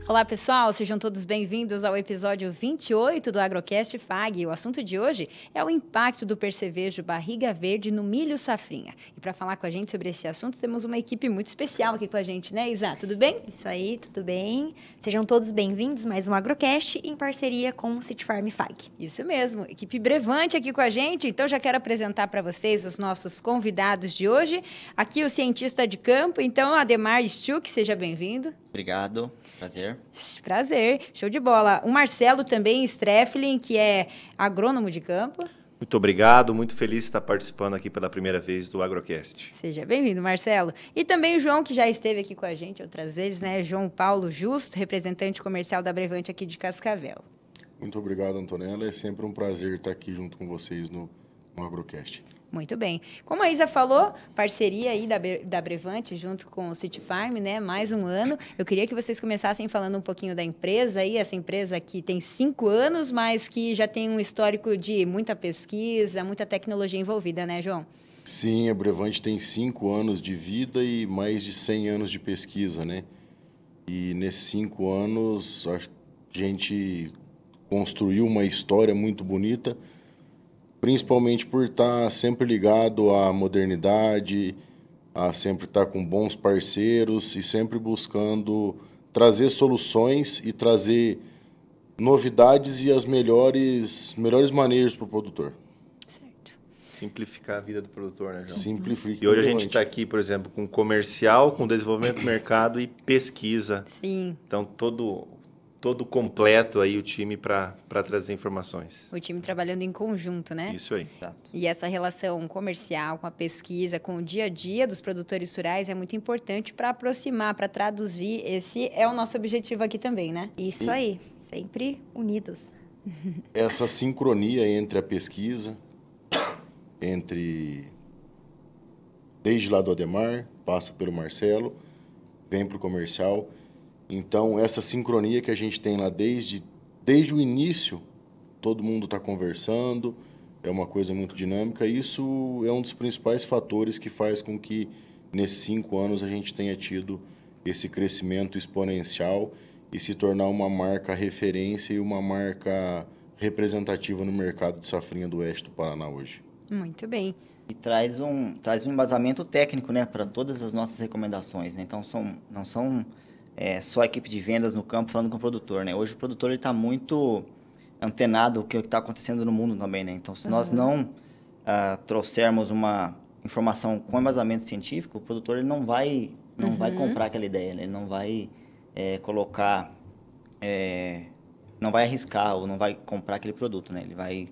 Olá, pessoal, sejam todos bem-vindos ao episódio 28 do Agrocast FAG. O assunto de hoje é o impacto do percevejo barriga verde no milho safrinha. E para falar com a gente sobre esse assunto, temos uma equipe muito especial aqui com a gente, né, Isa? Tudo bem? Isso aí, tudo bem? Sejam todos bem-vindos mais um Agrocast em parceria com o City Farm FAG. Isso mesmo, equipe Brevante aqui com a gente. Então, já quero apresentar para vocês os nossos convidados de hoje. Aqui o cientista de campo, então, Ademar Stuck, seja bem-vindo. Obrigado, prazer. Prazer, show de bola. O Marcelo também, Streflin, que é agrônomo de campo. Muito obrigado, muito feliz de estar participando aqui pela primeira vez do Agrocast. Seja bem-vindo, Marcelo. E também o João, que já esteve aqui com a gente outras vezes, né? João Paulo Justo, representante comercial da Brevante aqui de Cascavel. Muito obrigado, Antonella. É sempre um prazer estar aqui junto com vocês no Agrocast. Muito bem. Como a Isa falou, parceria aí da Brevante junto com o City Farm, né? Mais um ano. Eu queria que vocês começassem falando um pouquinho da empresa aí, essa empresa que tem 5 anos, mas que já tem um histórico de muita pesquisa, muita tecnologia envolvida, né, João? Sim, a Brevante tem 5 anos de vida e mais de 100 anos de pesquisa, né? E nesses 5 anos a gente construiu uma história muito bonita, principalmente por estar sempre ligado à modernidade, a sempre estar com bons parceiros e sempre buscando trazer soluções e trazer novidades e as melhores maneiras para o produtor. Certo. Simplificar a vida do produtor, né, João? Simplifica. E hoje a gente está aqui, por exemplo, com comercial, com desenvolvimento do mercado e pesquisa. Sim. Então, todo completo aí o time para trazer informações. O time trabalhando em conjunto, né? Isso aí. Exato. E essa relação comercial com a pesquisa, com o dia a dia dos produtores rurais é muito importante para aproximar, para traduzir. Esse é o nosso objetivo aqui também, né? Isso aí, sempre unidos. Essa sincronia entre a pesquisa, desde lá do Ademar, passa pelo Marcelo, vem para o comercial. Então, essa sincronia que a gente tem lá desde o início, todo mundo está conversando, é uma coisa muito dinâmica. Isso é um dos principais fatores que faz com que, nesses 5 anos, a gente tenha tido esse crescimento exponencial e se tornar uma marca referência e uma marca representativa no mercado de safrinha do oeste do Paraná hoje. Muito bem. E traz um embasamento técnico, né, para todas as nossas recomendações, né? Então, não são só a equipe de vendas no campo falando com o produtor, né? Hoje o produtor está muito antenado com o que está acontecendo no mundo também, né? Então, se nós não trouxermos uma informação com embasamento científico, o produtor ele não vai comprar aquela ideia, né? Ele não vai colocar, não vai arriscar ou não vai comprar aquele produto, né? Ele vai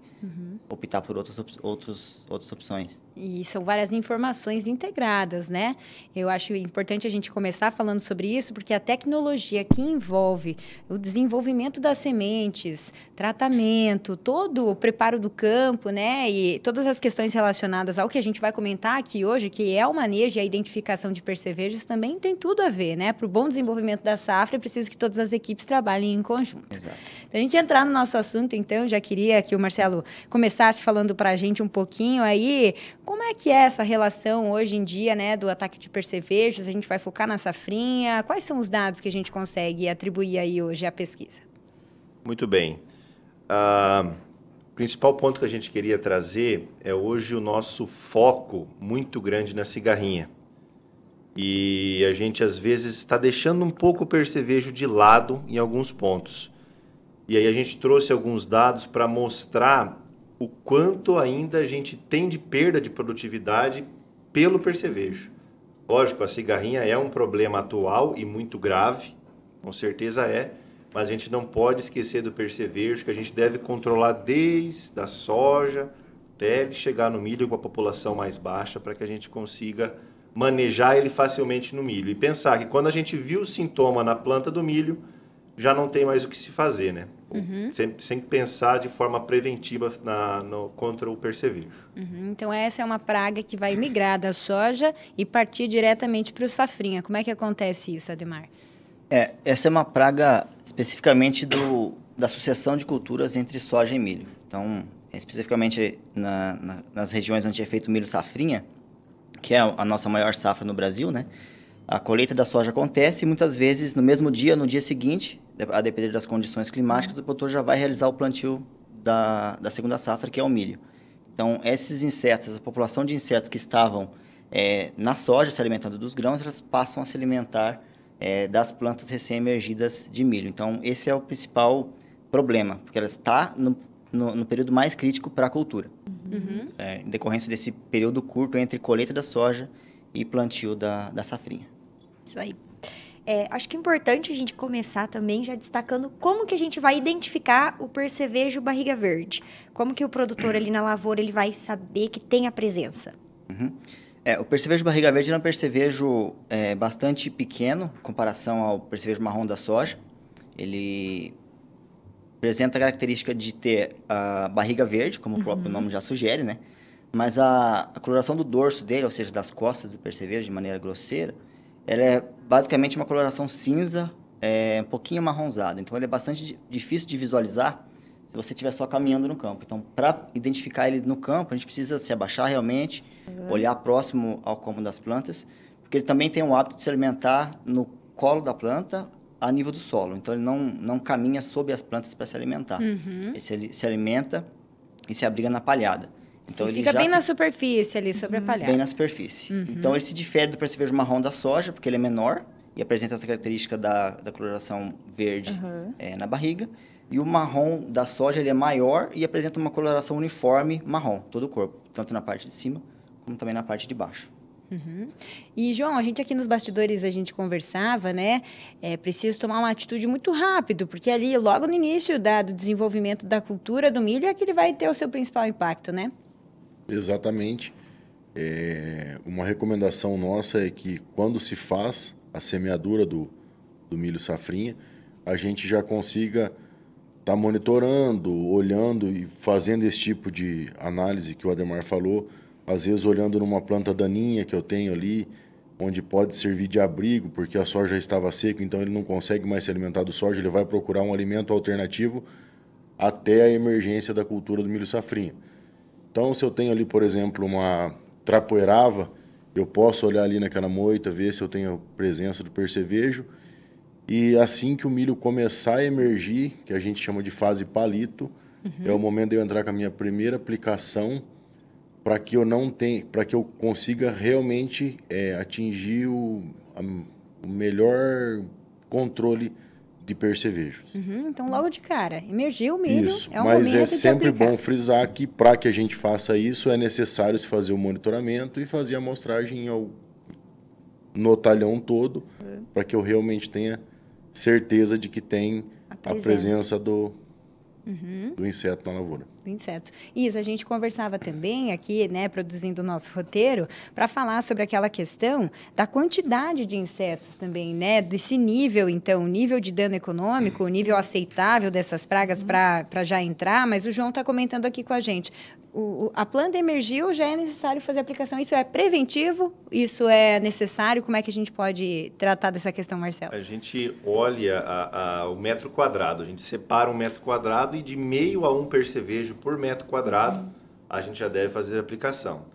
optar por outras opções. E são várias informações integradas, né? Eu acho importante a gente começar falando sobre isso, porque a tecnologia que envolve o desenvolvimento das sementes, tratamento, todo o preparo do campo, né? E todas as questões relacionadas ao que a gente vai comentar aqui hoje, que é o manejo e a identificação de percevejos, também tem tudo a ver, né? Para o bom desenvolvimento da safra, é preciso que todas as equipes trabalhem em conjunto. Exato. Para a gente entrar no nosso assunto, então, já queria que o Marcelo começasse falando para a gente um pouquinho aí, como é que é essa relação hoje em dia, né, do ataque de percevejos? A gente vai focar na safrinha. Quais são os dados que a gente consegue atribuir aí hoje à pesquisa? Muito bem. O principal ponto que a gente queria trazer é hoje o nosso foco muito grande na cigarrinha. E a gente, às vezes, está deixando um pouco o percevejo de lado em alguns pontos. E aí a gente trouxe alguns dados para mostrar o quanto ainda a gente tem de perda de produtividade pelo percevejo. Lógico, a cigarrinha é um problema atual e muito grave, com certeza é, mas a gente não pode esquecer do percevejo, que a gente deve controlar desde a soja até ele chegar no milho com a população mais baixa, para que a gente consiga manejar ele facilmente no milho. E pensar que quando a gente viu o sintoma na planta do milho, já não tem mais o que se fazer, né? Sempre pensar de forma preventiva contra o percevejo. Então, essa é uma praga que vai migrar da soja e partir diretamente para o safrinha. Como é que acontece isso, Ademar? Essa é uma praga especificamente da sucessão de culturas entre soja e milho. Então, especificamente nas regiões onde é feito milho safrinha, que é a nossa maior safra no Brasil, né? A colheita da soja acontece e muitas vezes no mesmo dia, no dia seguinte, a depender das condições climáticas, o produtor já vai realizar o plantio da segunda safra, que é o milho. Então, esses insetos, essa população de insetos que estavam na soja se alimentando dos grãos, elas passam a se alimentar das plantas recém-emergidas de milho. Então, esse é o principal problema, porque ela está no período mais crítico para a cultura. Uhum. Em decorrência desse período curto entre colheita da soja e plantio da safrinha. Isso aí. Acho que é importante a gente começar também já destacando como que a gente vai identificar o percevejo barriga verde. Como que o produtor ali na lavoura ele vai saber que tem a presença. Uhum. O percevejo barriga verde é um percevejo bastante pequeno em comparação ao percevejo marrom da soja. Ele apresenta a característica de ter a barriga verde, como o próprio nome já sugere, né? Mas a coloração do dorso dele, ou seja, das costas do percevejo de maneira grosseira, ela é basicamente uma coloração cinza, um pouquinho amarronzada. Então, ele é bastante difícil de visualizar se você estiver só caminhando no campo. Então, para identificar ele no campo, a gente precisa se abaixar realmente, olhar próximo ao como das plantas, porque ele também tem o hábito de se alimentar no colo da planta, a nível do solo. Então, ele não caminha sob as plantas para se alimentar. Uhum. Ele se alimenta e se abriga na palhada. Então, Sim, ele fica já bem na superfície ali, sobre a palhada. bem na superfície. Então, ele se difere do percevejo marrom da soja, porque ele é menor e apresenta essa característica da coloração verde na barriga. E o marrom da soja ele é maior e apresenta uma coloração uniforme marrom, todo o corpo, tanto na parte de cima como também na parte de baixo. Uhum. E, João, a gente aqui nos bastidores, a gente conversava, né? É preciso tomar uma atitude muito rápido, porque ali, logo no início do desenvolvimento da cultura do milho, é que ele vai ter o seu principal impacto, né? Exatamente. Uma recomendação nossa é que quando se faz a semeadura do milho safrinha, a gente já consiga estar monitorando, olhando e fazendo esse tipo de análise que o Ademar falou, às vezes olhando numa planta daninha que eu tenho ali, onde pode servir de abrigo, porque a soja já estava seca, então ele não consegue mais se alimentar do soja, ele vai procurar um alimento alternativo até a emergência da cultura do milho safrinha. Então, se eu tenho ali, por exemplo, uma trapoerava, eu posso olhar ali naquela moita, ver se eu tenho presença do percevejo. E assim que o milho começar a emergir, que a gente chama de fase palito, é o momento de eu entrar com a minha primeira aplicação para que eu consiga realmente atingir o melhor controle de percevejos. Então, logo de cara, emergiu o milho, Isso, é o mas momento é de sempre aplicar. bom frisar que para que a gente faça isso é necessário se fazer o monitoramento e fazer a amostragem no talhão todo, para que eu realmente tenha certeza de que tem a presença do inseto na lavoura. Inseto. Isso, a gente conversava também aqui, né, produzindo o nosso roteiro, para falar sobre aquela questão da quantidade de insetos também, né, desse nível, então, nível de dano econômico, o nível aceitável dessas pragas para já entrar, mas o João está comentando aqui com a gente. A planta emergiu, já é necessário fazer a aplicação. Isso é preventivo? Isso é necessário? Como é que a gente pode tratar dessa questão, Marcelo? A gente olha o metro quadrado, a gente separa um metro quadrado e de meio a um percevejo por metro quadrado, a gente já deve fazer a aplicação.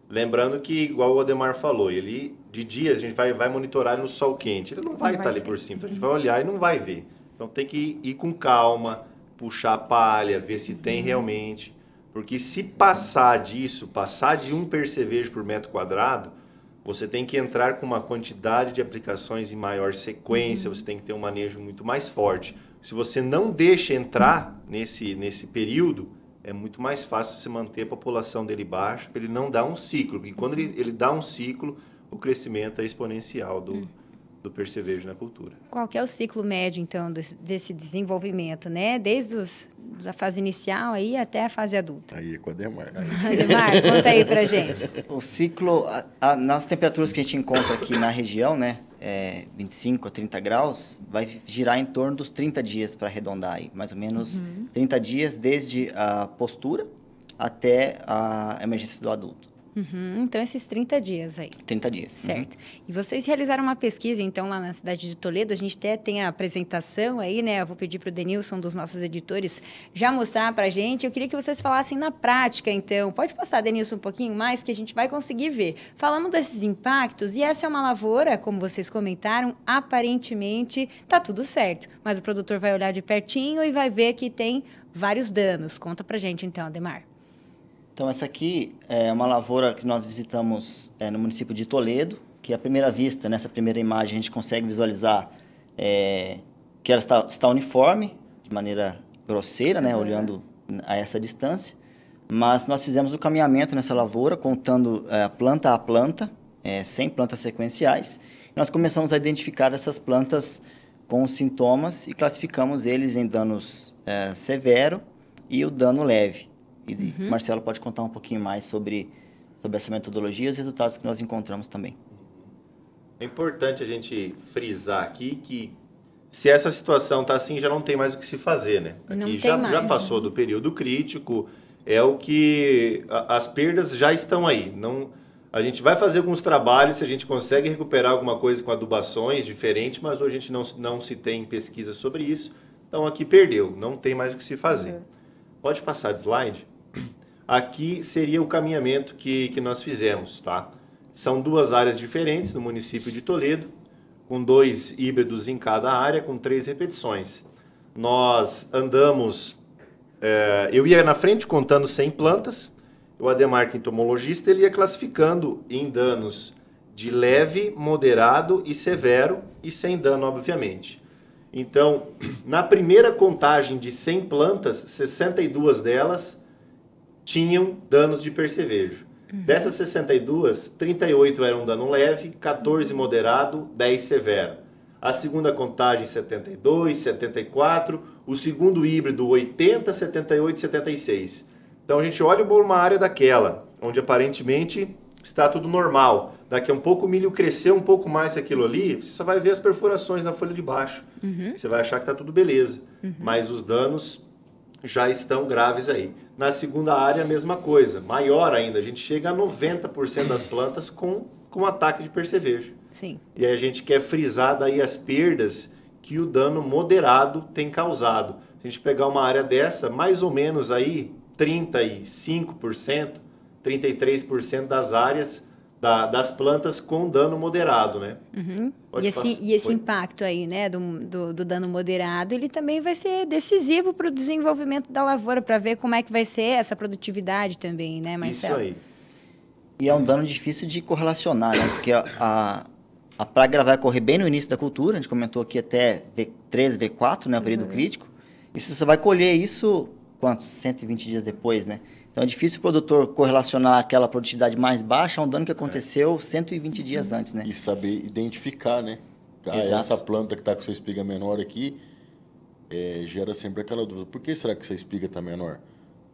Lembrando que, igual o Ademar falou, ele de dia a gente vai monitorar ele no sol quente, ele não vai estar ali por cima, então a gente vai olhar e não vai ver. Então tem que ir com calma, puxar a palha, ver se tem realmente. Porque se passar disso, passar de um percevejo por metro quadrado, você tem que entrar com uma quantidade de aplicações em maior sequência, você tem que ter um manejo muito mais forte. Se você não deixa entrar nesse período, é muito mais fácil você manter a população dele baixa, para ele não dar um ciclo. Porque quando ele dá um ciclo, o crescimento é exponencial do percevejo na cultura. Qual que é o ciclo médio, então, desse desenvolvimento, né? Desde a fase inicial aí até a fase adulta. Aí é com a Ademar. Ademar, conta aí pra gente. O ciclo, nas temperaturas que a gente encontra aqui na região, né, 25 a 30 graus, vai girar em torno dos 30 dias para arredondar aí, mais ou menos 30 dias desde a postura até a emergência do adulto. Então, esses 30 dias aí. 30 dias. Certo. E vocês realizaram uma pesquisa, então, lá na cidade de Toledo. A gente até tem a apresentação aí, né? Eu vou pedir para o Denilson, um dos nossos editores, já mostrar para a gente. Eu queria que vocês falassem na prática, então. Pode passar, Denilson, um pouquinho mais, que a gente vai conseguir ver. Falamos desses impactos, e essa é uma lavoura, como vocês comentaram, aparentemente está tudo certo. Mas o produtor vai olhar de pertinho e vai ver que tem vários danos. Conta para a gente, então, Ademar. Então, essa aqui é uma lavoura que nós visitamos no município de Toledo, que à primeira vista, nessa primeira imagem, a gente consegue visualizar que ela está uniforme, de maneira grosseira, né, olhando a essa distância. Mas nós fizemos o caminhamento nessa lavoura, contando planta a planta, 100 plantas sequenciais. Nós começamos a identificar essas plantas com os sintomas e classificamos eles em danos severo e o dano leve. E Marcelo pode contar um pouquinho mais sobre essa metodologia e os resultados que nós encontramos também. É importante a gente frisar aqui que se essa situação está assim, já não tem mais o que se fazer, né? Aqui já passou do período crítico, é o que as perdas já estão aí. Não, a gente vai fazer alguns trabalhos, se a gente consegue recuperar alguma coisa com adubações diferentes, mas hoje a gente não se tem pesquisa sobre isso. Então aqui perdeu, não tem mais o que se fazer. Pode passar de slide? Aqui seria o caminhamento que nós fizemos, tá? São 2 áreas diferentes no município de Toledo, com 2 híbridos em cada área, com 3 repetições. Nós andamos, eu ia na frente contando 100 plantas, o Ademar, que é entomologista, ele ia classificando em danos de leve, moderado e severo, e sem dano, obviamente. Então, na primeira contagem de 100 plantas, 62 delas tinham danos de percevejo. Dessas 62, 38 eram dano leve, 14 moderado, 10 severo. A segunda contagem, 72, 74. O segundo híbrido, 80, 78, 76. Então, a gente olha para uma área daquela, onde aparentemente está tudo normal. Daqui a um pouco o milho cresceu um pouco mais que aquilo ali, você só vai ver as perfurações na folha de baixo. Você vai achar que está tudo beleza. Mas os danos já estão graves aí. Na segunda área, a mesma coisa. Maior ainda, a gente chega a 90% das plantas com ataque de percevejo. Sim. E aí a gente quer frisar daí as perdas que o dano moderado tem causado. Se a gente pegar uma área dessa, mais ou menos aí 35%, 33% das áreas das plantas com dano moderado, né? E esse impacto aí, né, do dano moderado, ele também vai ser decisivo para o desenvolvimento da lavoura, para ver como é que vai ser essa produtividade também, né, Marcelo? Isso aí. E é um dano difícil de correlacionar, né? Porque a praga vai correr bem no início da cultura, a gente comentou aqui até V3, V4, né, o período crítico, e você só vai colher isso, quantos? 120 dias depois, né? Então é difícil o produtor correlacionar aquela produtividade mais baixa a um dano que aconteceu 120 dias antes, né? E saber identificar, né? Essa planta que está com sua espiga menor aqui, gera sempre aquela dúvida. Por que será que essa espiga está menor?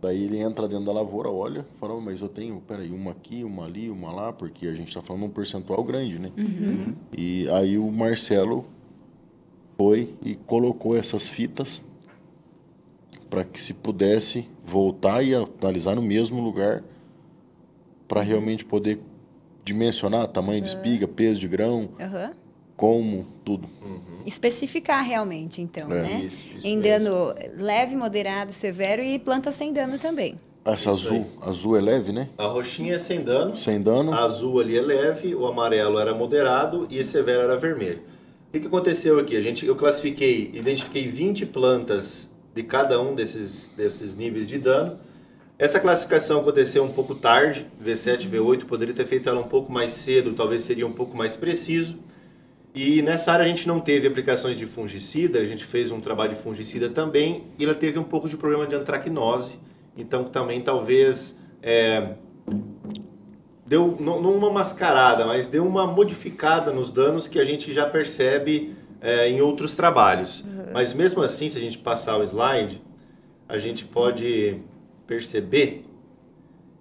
Daí ele entra dentro da lavoura, olha, fala, mas eu tenho, peraí, uma aqui, uma ali, uma lá, porque a gente está falando um percentual grande, né? E aí o Marcelo foi e colocou essas fitas para que se pudesse voltar e analisar no mesmo lugar para realmente poder dimensionar tamanho de espiga, peso de grão, como, tudo. Especificar realmente, então, né? Isso em dano leve, moderado, severo e planta sem dano também. Essa azul é leve, né? A roxinha é sem dano. Sem dano. A azul ali é leve, o amarelo era moderado e o severo era vermelho. O que aconteceu aqui? Eu identifiquei 20 plantas de cada um desses níveis de dano. Essa classificação aconteceu um pouco tarde, V7, V8, poderia ter feito ela um pouco mais cedo, talvez seria um pouco mais preciso. E nessa área a gente não teve aplicações de fungicida, a gente fez um trabalho de fungicida também, e ela teve um pouco de problema de antracnose, então também talvez deu, não uma mascarada, mas deu uma modificada nos danos que a gente já percebe em outros trabalhos. Mas mesmo assim, se a gente passar o slide, a gente pode perceber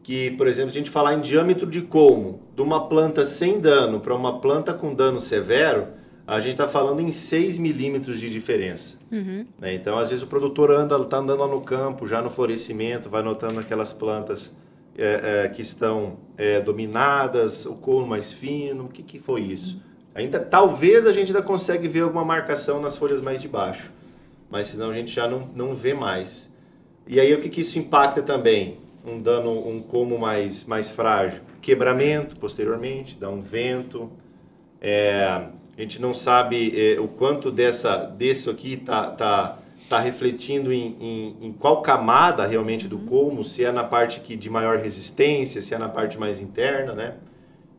que, por exemplo, se a gente falar em diâmetro de colmo, de uma planta sem dano para uma planta com dano severo, a gente está falando em 6 milímetros de diferença. Né? Então, às vezes o produtor está andando lá no campo, já no florescimento, vai notando aquelas plantas que estão dominadas, o colmo mais fino, o que foi isso? Ainda, talvez a gente ainda consegue ver alguma marcação nas folhas mais de baixo, mas senão a gente já não vê mais. E aí o que isso impacta também? Um colmo mais frágil, quebramento posteriormente, dá um vento, a gente não sabe o quanto disso aqui tá refletindo em qual camada realmente do colmo, se é na parte de maior resistência, se é na parte mais interna, né?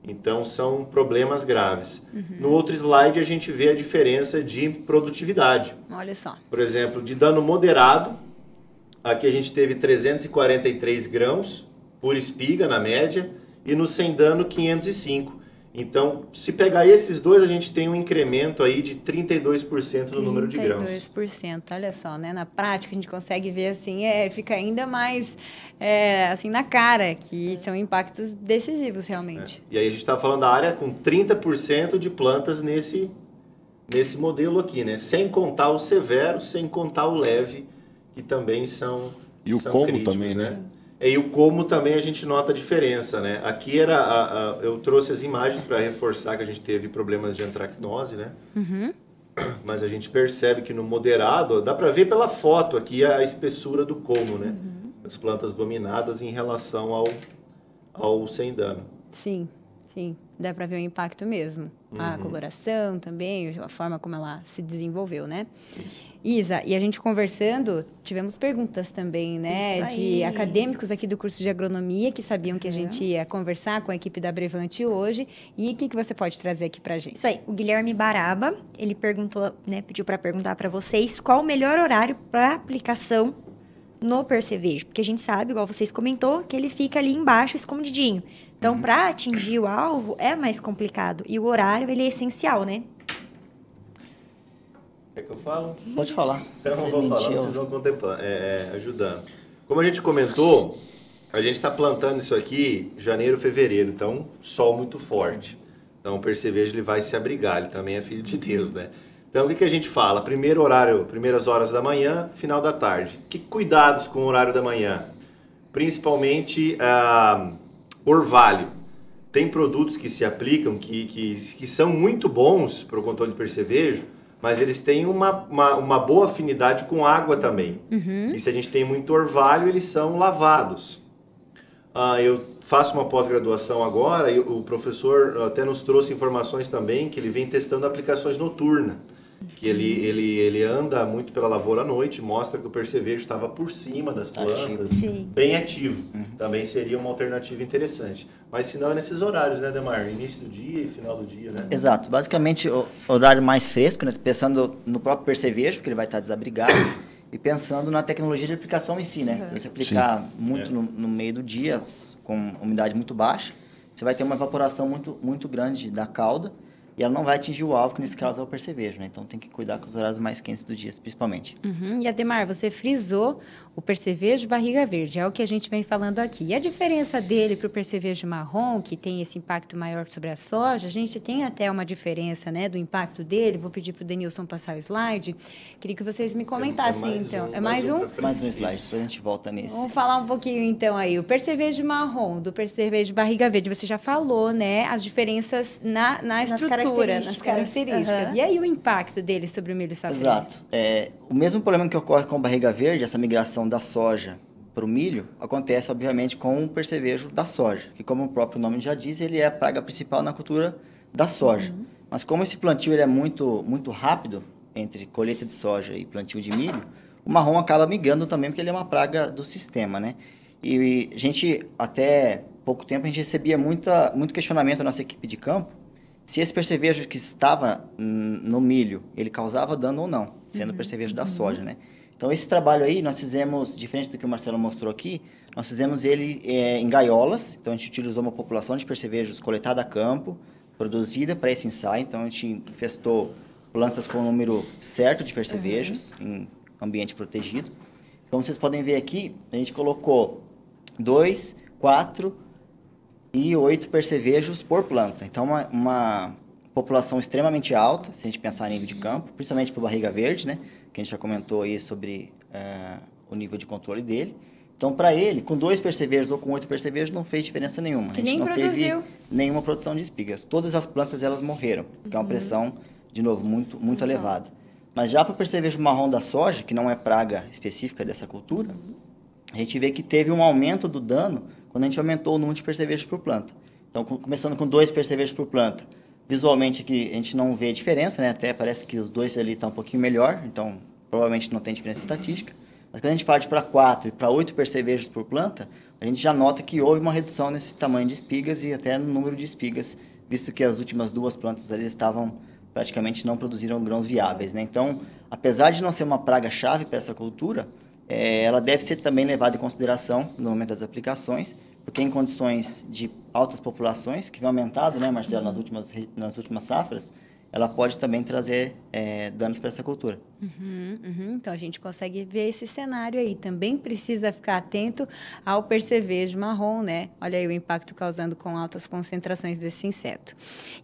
Então, são problemas graves. No outro slide, a gente vê a diferença de produtividade. Olha só. Por exemplo, de dano moderado, aqui a gente teve 343 grãos por espiga, na média, e no sem dano, 505. Então, se pegar esses dois, a gente tem um incremento aí de 32% no número de grãos. 32%, olha só, né? Na prática, a gente consegue ver assim, fica ainda mais assim, na cara, que são impactos decisivos, realmente. E aí a gente está falando da área com 30% de plantas nesse modelo aqui, né? Sem contar o severo, sem contar o leve, que também são E o são como críticos, também, né? E o como também a gente nota a diferença, né? Aqui eu trouxe as imagens para reforçar que a gente teve problemas de antracnose, né? Mas a gente percebe que no moderado, dá para ver pela foto aqui a espessura do como, né? As plantas dominadas em relação ao sem dano. Sim, sim. Dá para ver o impacto mesmo. A coloração também, a forma como ela se desenvolveu, né? Isa, e a gente conversando, tivemos perguntas também, né? Isso aí. De acadêmicos aqui do curso de agronomia que sabiam que a gente ia conversar com a equipe da Abrevante hoje. E o que você pode trazer aqui pra gente? Isso aí, o Guilherme Baraba, ele perguntou, né, pediu para perguntar para vocês qual o melhor horário para aplicação no percevejo, porque a gente sabe, igual vocês comentou, que ele fica ali embaixo escondidinho. Então, para atingir o alvo é mais complicado e o horário ele é essencial, né? Quer que eu falo? Pode falar. Então eu Você vou falando, mentiu. vocês vão contemplando, ajudando. Como a gente comentou, a gente está plantando isso aqui em janeiro, fevereiro, então sol muito forte. Então o percevejo ele vai se abrigar, ele também é filho de Deus, né? Então o que a gente fala? Primeiro horário, primeiras horas da manhã, final da tarde. Que cuidados com o horário da manhã? Principalmente orvalho. Tem produtos que se aplicam que são muito bons para o controle de percevejo, mas eles têm uma boa afinidade com água também. E se a gente tem muito orvalho, eles são lavados. Eu faço uma pós-graduação agora e o professor até nos trouxe informações também que ele vem testando aplicações noturnas. Que ele anda muito pela lavoura à noite, mostra que o percevejo estava por cima das plantas, Sim. bem ativo. Também seria uma alternativa interessante. Mas se não é nesses horários, né, Demar? Início do dia e final do dia, né? Exato. Basicamente, o horário mais fresco, né? Pensando no próprio percevejo, porque ele vai estar desabrigado, e pensando na tecnologia de aplicação em si, né? Se você aplicar muito no meio do dia, com umidade muito baixa, você vai ter uma evaporação muito grande da cauda, e ela não vai atingir o alvo, que nesse caso é o percevejo, né? Então tem que cuidar com os horários mais quentes do dia, principalmente. E Ademar, você frisou o percevejo barriga verde, é o que a gente vem falando aqui. E a diferença dele para o percevejo marrom, que tem esse impacto maior sobre a soja, a gente tem até uma diferença, né, do impacto dele. Vou pedir para o Denilson passar o slide. Queria que vocês me comentassem, então. É mais um? Mais um slide, depois a gente volta nesse. Vamos falar um pouquinho, então, aí. O percevejo marrom do percevejo barriga verde, você já falou, né, as diferenças na estrutura, nas características. E aí o impacto dele sobre o milho safrinha? Exato. O mesmo problema que ocorre com a barriga verde, essa migração da soja para o milho, acontece, obviamente, com o percevejo da soja, que, como o próprio nome já diz, ele é a praga principal na cultura da soja. Mas como esse plantio ele é muito rápido, entre colheita de soja e plantio de milho, o marrom acaba migrando também, porque ele é uma praga do sistema, né? E a gente, até pouco tempo, a gente recebia muito questionamento da nossa equipe de campo, se esse percevejo que estava no milho, ele causava dano ou não, sendo o percevejo da soja, né? Então, esse trabalho aí, nós fizemos, diferente do que o Marcelo mostrou aqui, nós fizemos ele em gaiolas. Então, a gente utilizou uma população de percevejos coletada a campo, produzida para esse ensaio. Então, a gente infestou plantas com o número certo de percevejos em ambiente protegido. Como vocês podem ver aqui, a gente colocou 2, 4... e 8 percevejos por planta. Então, uma população extremamente alta, se a gente pensar em nível de campo, principalmente para o barriga verde, né? Que a gente já comentou aí sobre o nível de controle dele. Então, para ele, com 2 percevejos ou com 8 percevejos, não fez diferença nenhuma. Que a gente nem não produziu. teve nenhuma produção de espigas. Todas as plantas, elas morreram, que é uma pressão, de novo, muito elevada. Mas já para o percevejo marrom da soja, que não é praga específica dessa cultura, a gente vê que teve um aumento do dano quando a gente aumentou o número de percevejos por planta. Então, começando com 2 percevejos por planta, visualmente aqui a gente não vê diferença, né? Até parece que os 2 ali estão um pouquinho melhor, então provavelmente não tem diferença estatística. Mas quando a gente parte para 4 e para 8 percevejos por planta, a gente já nota que houve uma redução nesse tamanho de espigas e até no número de espigas, visto que as últimas 2 plantas ali estavam praticamente não produziram grãos viáveis, né? Então, apesar de não ser uma praga-chave para essa cultura, ela deve ser também levada em consideração no momento das aplicações, porque em condições de altas populações, que vem aumentado, né, Marcelo, nas últimas safras, ela pode também trazer danos para essa cultura. Então, a gente consegue ver esse cenário aí. Também precisa ficar atento ao percevejo marrom, né? Olha aí o impacto causando com altas concentrações desse inseto.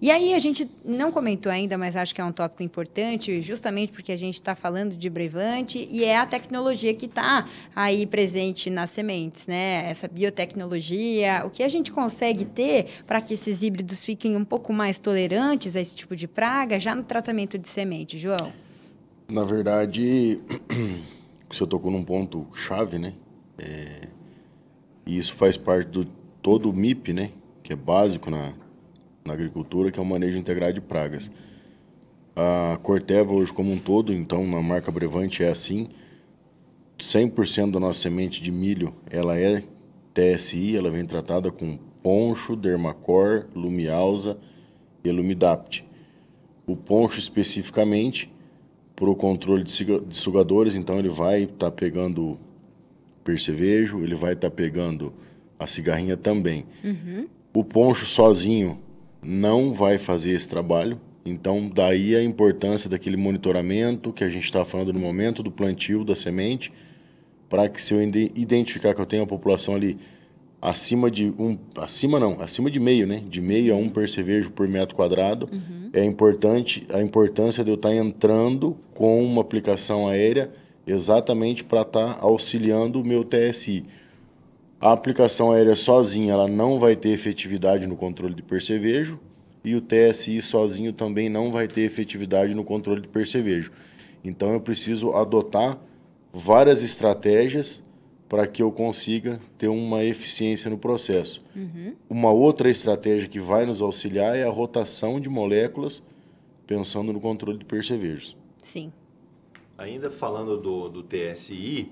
E aí, a gente não comentou ainda, mas acho que é um tópico importante, justamente porque a gente está falando de Brevante e é a tecnologia que está aí presente nas sementes, né? Essa biotecnologia, o que a gente consegue ter para que esses híbridos fiquem um pouco mais tolerantes a esse tipo de praga, já no tratamento de semente, João? Na verdade, você tocou num ponto chave, né? E isso faz parte do todo o MIP, né? Que é básico na agricultura, que é o manejo integrado de pragas. A Corteva hoje como um todo, então na marca Brevante é assim, 100% da nossa semente de milho, ela é TSI, ela vem tratada com poncho, Dermacor, Lumialza e Lumidapt. O poncho especificamente para o controle de sugadores, então ele vai estar pegando percevejo, ele vai estar pegando a cigarrinha também. O poncho sozinho não vai fazer esse trabalho, então daí a importância daquele monitoramento que a gente está falando no momento do plantio da semente, para que se eu identificar que eu tenho a população ali acima de meio, né? De meio a 1 percevejo por metro quadrado, é importante a importância de eu estar entrando com uma aplicação aérea exatamente para estar auxiliando o meu TSI. A aplicação aérea sozinha ela não vai ter efetividade no controle de percevejo e o TSI sozinho também não vai ter efetividade no controle de percevejo. Então eu preciso adotar várias estratégias para que eu consiga ter uma eficiência no processo. Uma outra estratégia que vai nos auxiliar é a rotação de moléculas, pensando no controle de percevejos. Sim. Ainda falando do TSI,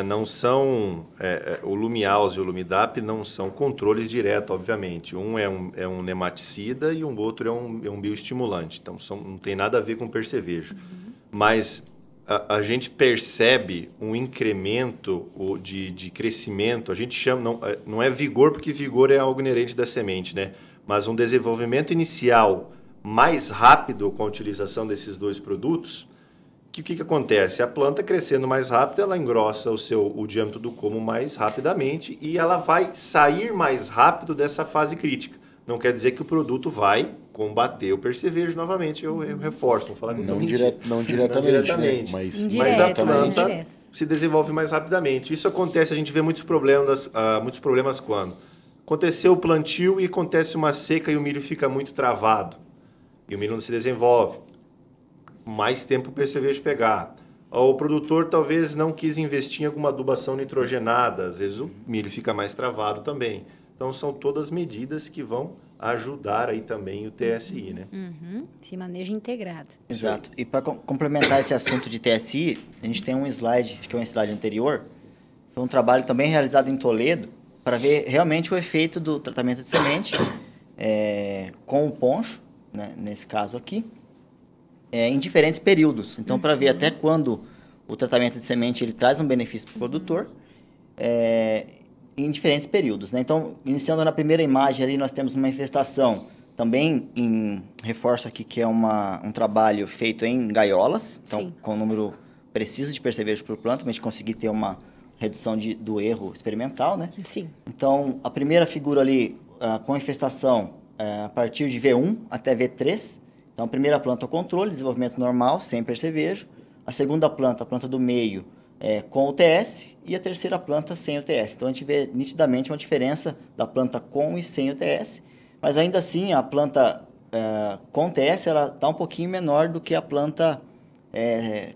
não são, o Lumialza e o Lumidap não são controles diretos, obviamente. Um é um nematicida e um outro é um bioestimulante. Então, não tem nada a ver com percevejo. Mas a gente percebe um incremento de crescimento, a gente chama, não é vigor, porque vigor é algo inerente da semente, né? Mas um desenvolvimento inicial mais rápido com a utilização desses 2 produtos, o que acontece? A planta crescendo mais rápido, ela engrossa o diâmetro do como mais rapidamente e ela vai sair mais rápido dessa fase crítica. Não quer dizer que o produto vai combater o percevejo novamente, eu reforço, vou falar que não diretamente, né? Mas a planta se desenvolve mais rapidamente. Isso acontece, a gente vê muitos problemas quando aconteceu o plantio e acontece uma seca e o milho fica muito travado. E o milho não se desenvolve. Mais tempo o percevejo pegar. O produtor talvez não quis investir em alguma adubação nitrogenada, às vezes o milho fica mais travado também. Então, são todas medidas que vão ajudar aí também o TSI, né? Esse manejo integrado. Exato. E para complementar esse assunto de TSI, a gente tem um slide, acho que é um slide anterior, foi um trabalho também realizado em Toledo, para ver realmente o efeito do tratamento de semente com o poncho, né, nesse caso aqui, em diferentes períodos. Então, para ver até quando o tratamento de semente ele traz um benefício para o produtor, em diferentes períodos, né? Então, iniciando na primeira imagem ali, nós temos uma infestação, também reforço aqui que é um trabalho feito em gaiolas, então com um número preciso de percevejo por planta, para a gente conseguir ter uma redução do erro experimental, né? Sim. Então, a primeira figura ali, com infestação a partir de V1 até V3, então a primeira planta ao controle, desenvolvimento normal, sem percevejo. A segunda planta, a planta do meio, com o TS e a terceira planta sem o TS. Então, a gente vê nitidamente uma diferença da planta com e sem o TS, mas ainda assim, a planta com TS ela está um pouquinho menor do que a planta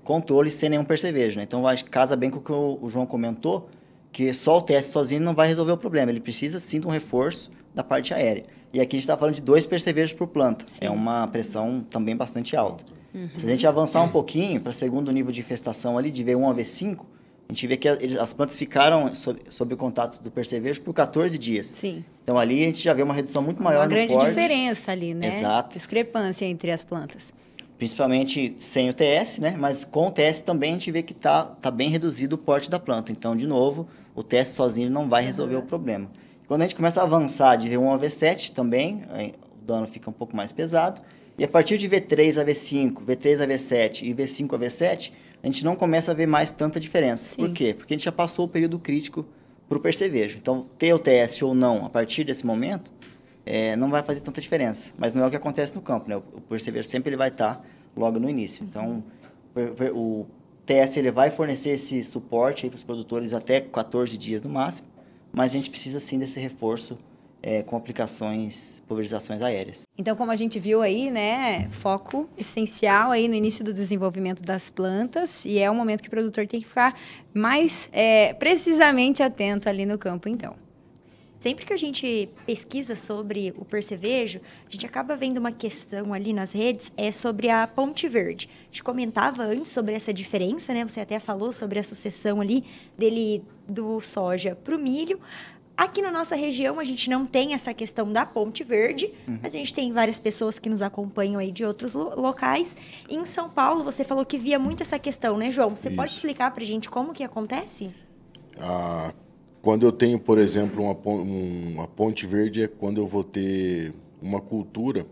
controle sem nenhum percevejo, né? Então, acho que casa bem com o que o João comentou, que só o TS sozinho não vai resolver o problema. Ele precisa, sim, de um reforço da parte aérea. E aqui a gente está falando de 2 percevejos por planta. Sim. É uma pressão também bastante alta. Uhum. Se a gente avançar um pouquinho para o segundo nível de infestação ali, de V1 a V5, a gente vê que as plantas ficaram sob o contato do percevejo por 14 dias. Sim. Então, ali a gente já vê uma redução muito maior no porte. Uma grande diferença ali, né? Exato. Discrepância entre as plantas. Principalmente sem o TS, né? Mas com o TS também a gente vê que tá bem reduzido o porte da planta. Então, de novo, o TS sozinho não vai resolver o problema. Quando a gente começa a avançar de V1 a V7 também, o dano fica um pouco mais pesado. E a partir de V3 a V5, V3 a V7 e V5 a V7, a gente não começa a ver mais tanta diferença. Sim. Por quê? Porque a gente já passou o período crítico para o percevejo. Então, ter o TS ou não a partir desse momento, não vai fazer tanta diferença. Mas não é o que acontece no campo, né? O percevejo sempre ele vai estar logo no início. Então, o TS ele vai fornecer esse suporte para os produtores até 14 dias no máximo, mas a gente precisa sim desse reforço com aplicações, pulverizações aéreas. Então, como a gente viu aí, né, foco essencial aí no início do desenvolvimento das plantas, e é um momento que o produtor tem que ficar mais precisamente atento ali no campo, então. Sempre que a gente pesquisa sobre o percevejo, a gente acaba vendo uma questão ali nas redes, sobre a ponte verde. A gente comentava antes sobre essa diferença, né? Você até falou sobre a sucessão ali do soja para o milho. Aqui na nossa região, a gente não tem essa questão da ponte verde, mas a gente tem várias pessoas que nos acompanham aí de outros locais. E em São Paulo, você falou que via muito essa questão, né, João? Você pode explicar para a gente como que acontece? Quando eu tenho, por exemplo, uma ponte verde, é quando eu vou ter uma cultura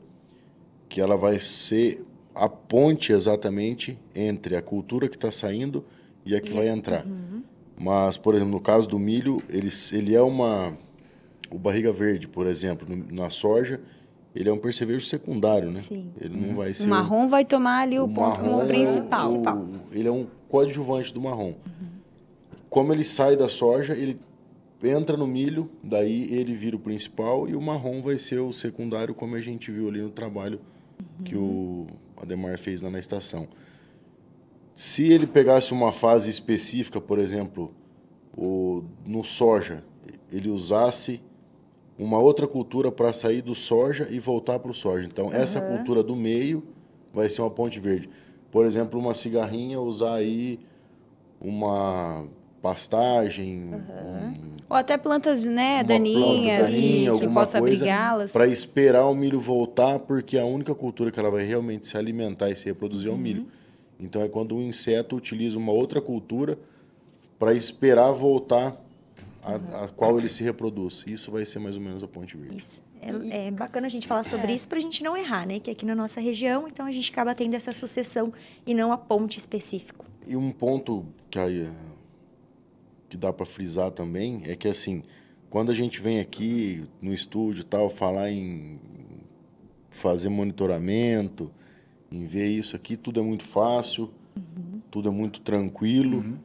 que ela vai ser a ponte exatamente entre a cultura que está saindo e a que vai entrar. Mas, por exemplo, no caso do milho, ele é o barriga verde, por exemplo, na soja, ele é um percevejo secundário, né? Sim. Ele não vai ser... O marrom vai tomar ali o ponto como principal. Ele é um coadjuvante do marrom. Como ele sai da soja, ele entra no milho, daí ele vira o principal e o marrom vai ser o secundário, como a gente viu ali no trabalho que o Ademar fez lá na estação. Se ele pegasse uma fase específica, por exemplo, no soja, ele usasse uma outra cultura para sair do soja e voltar para o soja. Então, essa cultura do meio vai ser uma ponte verde. Por exemplo, uma cigarrinha, usar aí uma pastagem... Ou até plantas, né, daninhas, que possa abrigá-las. Para esperar o milho voltar, porque a única cultura que ela vai realmente se alimentar e se reproduzir é o milho. Então, é quando o inseto utiliza uma outra cultura para esperar voltar a qual ele se reproduz. Isso vai ser mais ou menos a ponte verde. Isso. É bacana a gente falar sobre isso para a gente não errar, né? Que aqui na nossa região, então, a gente acaba tendo essa sucessão e não a ponte específico. E um ponto que dá para frisar também é que, assim, quando a gente vem aqui no estúdio tal, falar em fazer monitoramento, em ver isso aqui, tudo é muito fácil, tudo é muito tranquilo,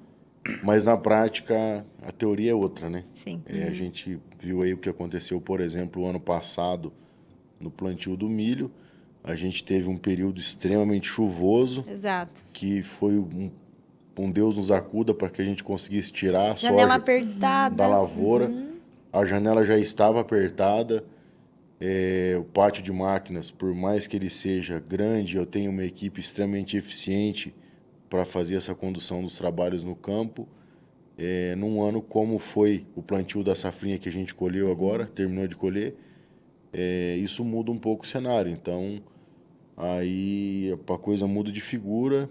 mas na prática a teoria é outra, né? Sim. A gente viu aí o que aconteceu, por exemplo, o ano passado no plantio do milho. A gente teve um período extremamente chuvoso. Exato. Que foi um Deus nos acuda para que a gente conseguisse tirar a janela soja apertada da lavoura. A janela já estava apertada. O pátio de máquinas, por mais que ele seja grande, eu tenho uma equipe extremamente eficiente para fazer essa condução dos trabalhos no campo. Num ano como foi o plantio da safrinha que a gente colheu agora, terminou de colher, isso muda um pouco o cenário. Então, aí a coisa muda de figura,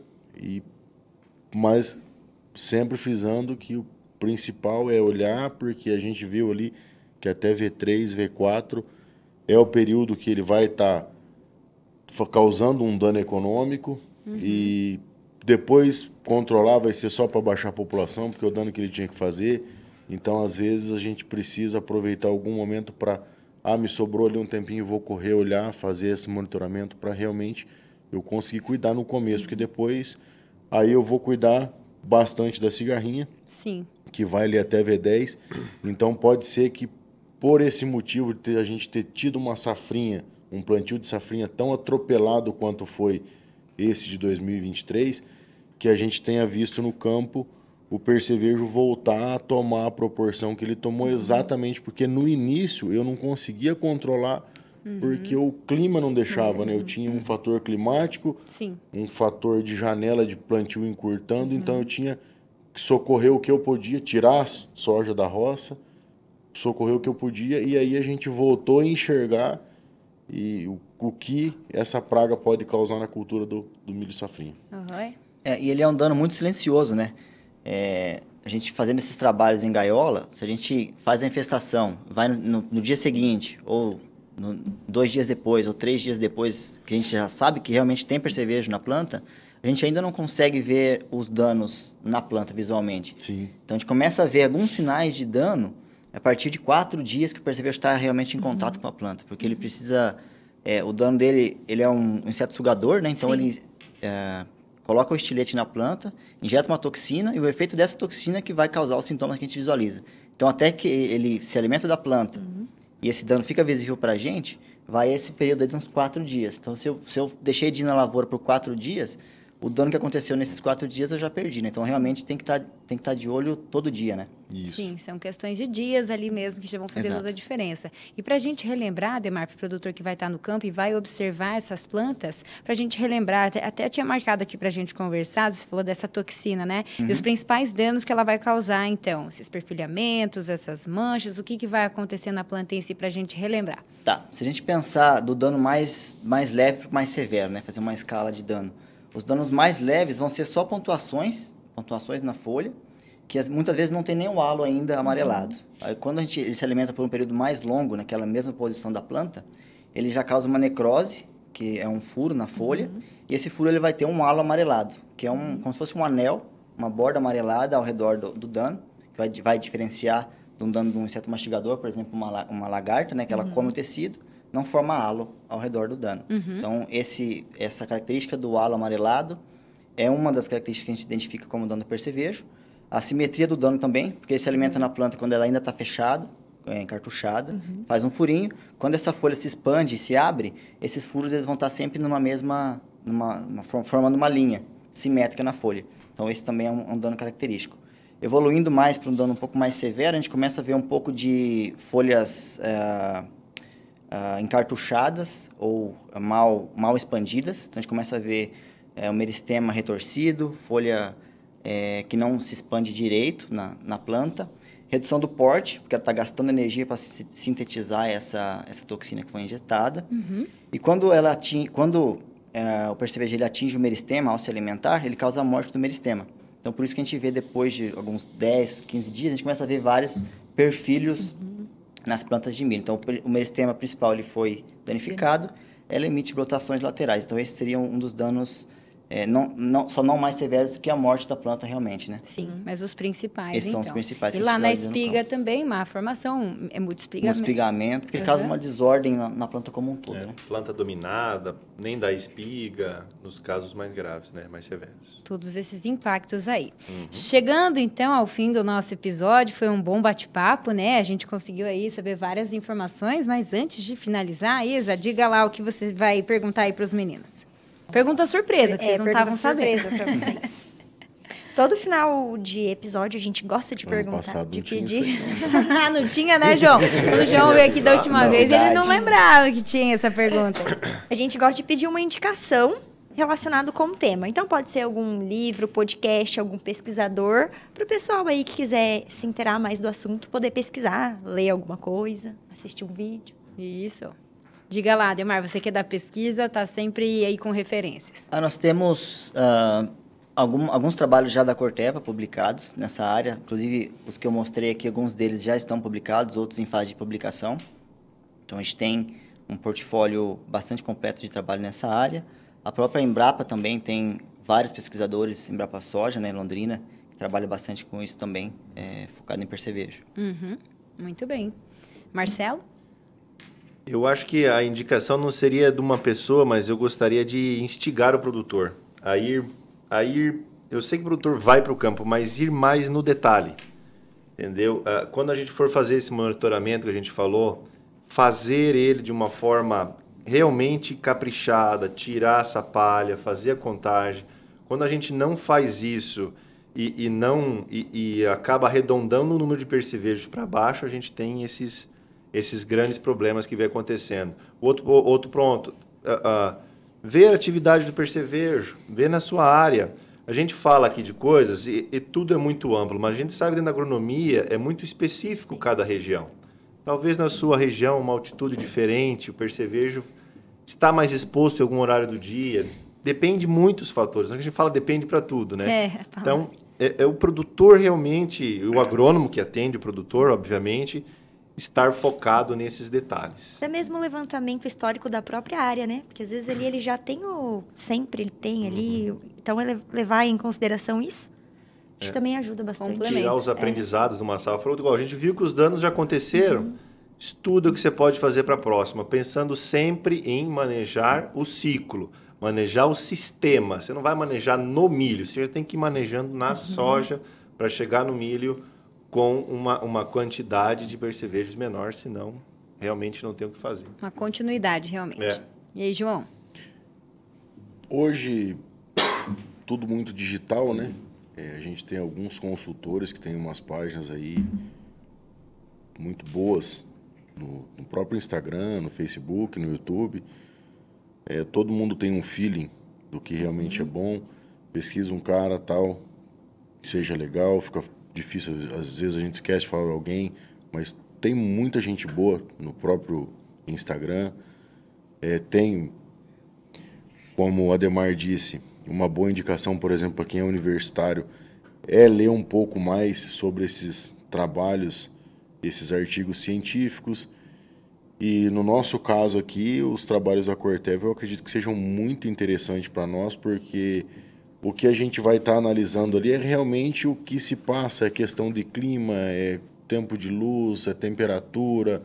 mas sempre frisando que o principal é olhar, porque a gente viu ali que até V3, V4 é o período que ele vai estar causando um dano econômico e depois controlar vai ser só para baixar a população, porque é o dano que ele tinha que fazer. Então, às vezes, a gente precisa aproveitar algum momento para... me sobrou ali um tempinho, vou correr, olhar, fazer esse monitoramento para realmente eu conseguir cuidar no começo, porque depois aí eu vou cuidar bastante da cigarrinha, Sim. que vai ali até V10. Então pode ser que, por esse motivo de a gente ter tido uma safrinha, um plantio de safrinha tão atropelado quanto foi esse de 2023, que a gente tenha visto no campo o percevejo voltar a tomar a proporção que ele tomou, exatamente porque no início eu não conseguia controlar, porque o clima não deixava, né? Eu tinha um fator climático, Sim. um fator de janela de plantio encurtando, então eu tinha que socorrer o que eu podia, tirar a soja da roça, socorrer o que eu podia, e aí a gente voltou a enxergar e o que essa praga pode causar na cultura do milho safrinha. Uhum. E ele é um dano muito silencioso, né? A gente fazendo esses trabalhos em gaiola, se a gente faz a infestação, vai no dia seguinte, ou 2 dias depois, ou 3 dias depois, que a gente já sabe que realmente tem percevejo na planta, a gente ainda não consegue ver os danos na planta visualmente. Sim. Então a gente começa a ver alguns sinais de dano a partir de 4 dias que o percevejo está realmente em contato com a planta, porque ele precisa... o dano dele, ele é um inseto sugador, né? Então Sim. ele coloca o estilete na planta, injeta uma toxina, e o efeito dessa toxina que vai causar os sintomas que a gente visualiza. Então até que ele se alimenta da planta e esse dano fica visível para a gente, vai esse período aí de uns 4 dias. Então se eu deixei de ir na lavoura por 4 dias, o dano que aconteceu nesses 4 dias eu já perdi, né? Então realmente tem que estar de olho todo dia, né? Isso. Sim, são questões de dias ali mesmo que já vão fazer Exato. toda a diferença. E para a gente relembrar, Ademar, para o produtor que vai estar no campo e vai observar essas plantas, para a gente relembrar, até tinha marcado aqui para a gente conversar, você falou dessa toxina, né? E os principais danos que ela vai causar, então, esses perfilhamentos, essas manchas, o que vai acontecer na planta em si para a gente relembrar? Tá, se a gente pensar do dano mais leve para o mais severo, né? Fazer uma escala de dano. Os danos mais leves vão ser só pontuações na folha, que muitas vezes não tem nem o halo ainda amarelado. Aí, quando ele se alimenta por um período mais longo, naquela mesma posição da planta, ele já causa uma necrose, que é um furo na folha, e esse furo ele vai ter um halo amarelado, que é como se fosse um anel, uma borda amarelada ao redor do dano, que vai diferenciar de um dano de um inseto mastigador, por exemplo, uma lagarta, né, que ela come o tecido, não forma halo ao redor do dano. Então, essa característica do halo amarelado é uma das características que a gente identifica como dano do percevejo. A simetria do dano também, porque ele se alimenta na planta quando ela ainda está fechada, encartuchada, faz um furinho. Quando essa folha se expande e se abre, esses furos eles vão estar sempre formando uma linha simétrica na folha. Então, esse também é um dano característico. Evoluindo mais para um dano um pouco mais severo, a gente começa a ver um pouco de folhas encartuchadas ou mal expandidas. Então, a gente começa a ver o meristema retorcido, folha que não se expande direito na planta. Redução do porte, porque ela está gastando energia para sintetizar essa toxina que foi injetada. E quando o percevejo ele atinge o meristema ao se alimentar, ele causa a morte do meristema. Então, por isso que a gente vê depois de alguns 10, 15 dias, a gente começa a ver vários perfilhos nas plantas de milho. Então, o meristema principal ele foi danificado, ela emite brotações laterais. Então, esse seria um dos danos, não mais severos que a morte da planta realmente, né? Sim, mas os principais, Esses então. são os principais. E que lá na visualiza no espiga campo. também, má formação, é muito espigamento. Muito espigamento, porque ele causa uma desordem na planta como um todo, né? Planta dominada, nem dá espiga, nos casos mais graves, né? Mais severos. Todos esses impactos aí. Chegando, então, ao fim do nosso episódio, foi um bom bate-papo, né? A gente conseguiu aí saber várias informações, mas antes de finalizar, Isa, diga lá o que você vai perguntar aí para os meninos. Pergunta surpresa, que vocês não estavam sabendo. Surpresa para vocês. Todo final de episódio a gente gosta de perguntar, de pedir. Não tinha, né, João? Quando o João veio aqui da última vez, ele não lembrava que tinha essa pergunta. A gente gosta de pedir uma indicação relacionada com o tema. Então, pode ser algum livro, podcast, algum pesquisador, para o pessoal aí que quiser se inteirar mais do assunto, poder pesquisar, ler alguma coisa, assistir um vídeo. Isso. Diga lá, Ademar, você que é da pesquisa, está sempre aí com referências. Nós temos alguns trabalhos já da Corteva publicados nessa área. Inclusive, os que eu mostrei aqui, alguns deles já estão publicados, outros em fase de publicação. Então, a gente tem um portfólio bastante completo de trabalho nessa área. A própria Embrapa também tem vários pesquisadores, Embrapa Soja, né, em Londrina, que trabalham bastante com isso também, focado em percevejo. Muito bem. Marcelo? Eu acho que a indicação não seria de uma pessoa, mas eu gostaria de instigar o produtor a ir eu sei que o produtor vai para o campo, mas ir mais no detalhe, entendeu? Quando a gente for fazer esse monitoramento que a gente falou, fazer ele de uma forma realmente caprichada, tirar essa palha, fazer a contagem. Quando a gente não faz isso e acaba arredondando o número de percevejos para baixo, a gente tem esses grandes problemas que vem acontecendo. Outro ponto, ver a atividade do percevejo, ver na sua área. A gente fala aqui de coisas e tudo é muito amplo, mas a gente sabe que dentro da agronomia é muito específico cada região. Talvez na sua região uma altitude diferente, o percevejo está mais exposto em algum horário do dia. Depende de muitos fatores. A gente fala depende para tudo, né? Então, é o produtor realmente, o agrônomo que atende o produtor, obviamente, estar focado nesses detalhes. Até mesmo o levantamento histórico da própria área, né? Porque às vezes ele já tem sempre ele tem ali. Então, ele levar em consideração isso, acho que também ajuda bastante. Tirar os aprendizados de uma safra. A gente viu que os danos já aconteceram. Estuda o que você pode fazer para a próxima, pensando sempre em manejar o ciclo, manejar o sistema. Você não vai manejar no milho, você já tem que ir manejando na soja para chegar no milho com uma quantidade de percevejos menor, senão realmente não tem o que fazer. Uma continuidade, realmente. E aí, João? Hoje, tudo muito digital, né? A gente tem alguns consultores que têm umas páginas aí muito boas no próprio Instagram, no Facebook, no YouTube. Todo mundo tem um feeling do que realmente é bom. Pesquisa um cara, tal, que seja legal, fica difícil. Às vezes a gente esquece de falar de alguém, mas tem muita gente boa no próprio Instagram. Tem, como o Ademar disse, uma boa indicação, por exemplo, para quem é universitário, é ler um pouco mais sobre esses trabalhos, esses artigos científicos. E no nosso caso aqui, os trabalhos da Corteva eu acredito que sejam muito interessantes para nós, porque o que a gente vai estar analisando ali é realmente o que se passa, é questão de clima, é tempo de luz, é temperatura,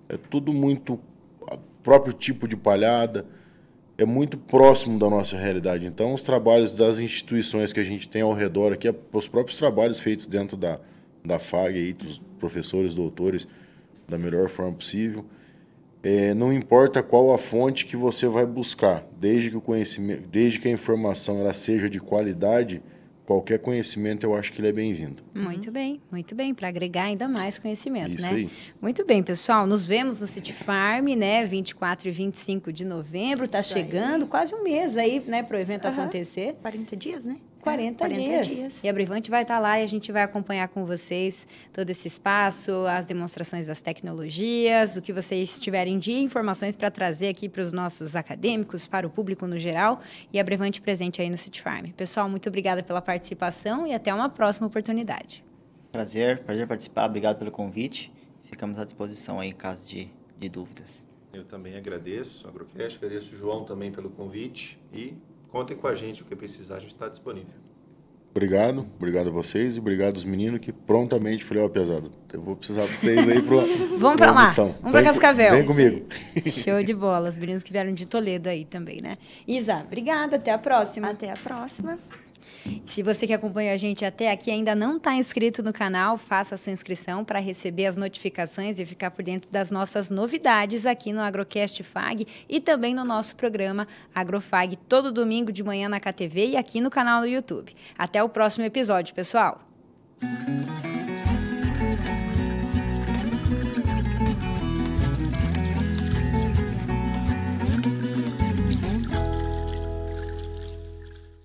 é tudo muito próprio tipo de palhada, é muito próximo da nossa realidade. Então, os trabalhos das instituições que a gente tem ao redor aqui, os próprios trabalhos feitos dentro da FAG, aí, dos professores, doutores, da melhor forma possível. Não importa qual a fonte que você vai buscar, desde que o conhecimento, desde que a informação ela seja de qualidade, qualquer conhecimento eu acho que ele é bem-vindo. Muito bem, para agregar ainda mais conhecimento, Isso né? aí. Muito bem, pessoal, nos vemos no City Farm, né, 24 e 25 de novembro, tá chegando quase um mês aí, né, para o evento acontecer. 40 dias, né? 40 dias. E a Brevante vai estar lá e a gente vai acompanhar com vocês todo esse espaço, as demonstrações das tecnologias, o que vocês tiverem de informações para trazer aqui para os nossos acadêmicos, para o público no geral, e a Brevante presente aí no City Farm. Pessoal, muito obrigada pela participação e até uma próxima oportunidade. Prazer participar, obrigado pelo convite. Ficamos à disposição aí em caso de dúvidas. Eu também agradeço, Agrocast, agradeço o João também pelo convite e contem com a gente, o que precisar, a gente está disponível. Obrigado a vocês e obrigado aos meninos que prontamente falei, pesado, eu vou precisar de vocês aí para Vamos para lá, vamos para Cascavel. Vem comigo. Show de bola, os meninos que vieram de Toledo aí também, né? Isa, obrigada, até a próxima. Até a próxima. Se você que acompanha a gente até aqui ainda não está inscrito no canal, faça a sua inscrição para receber as notificações e ficar por dentro das nossas novidades aqui no Agrocast FAG e também no nosso programa AgroFag, todo domingo de manhã na KTV e aqui no canal do YouTube. Até o próximo episódio, pessoal!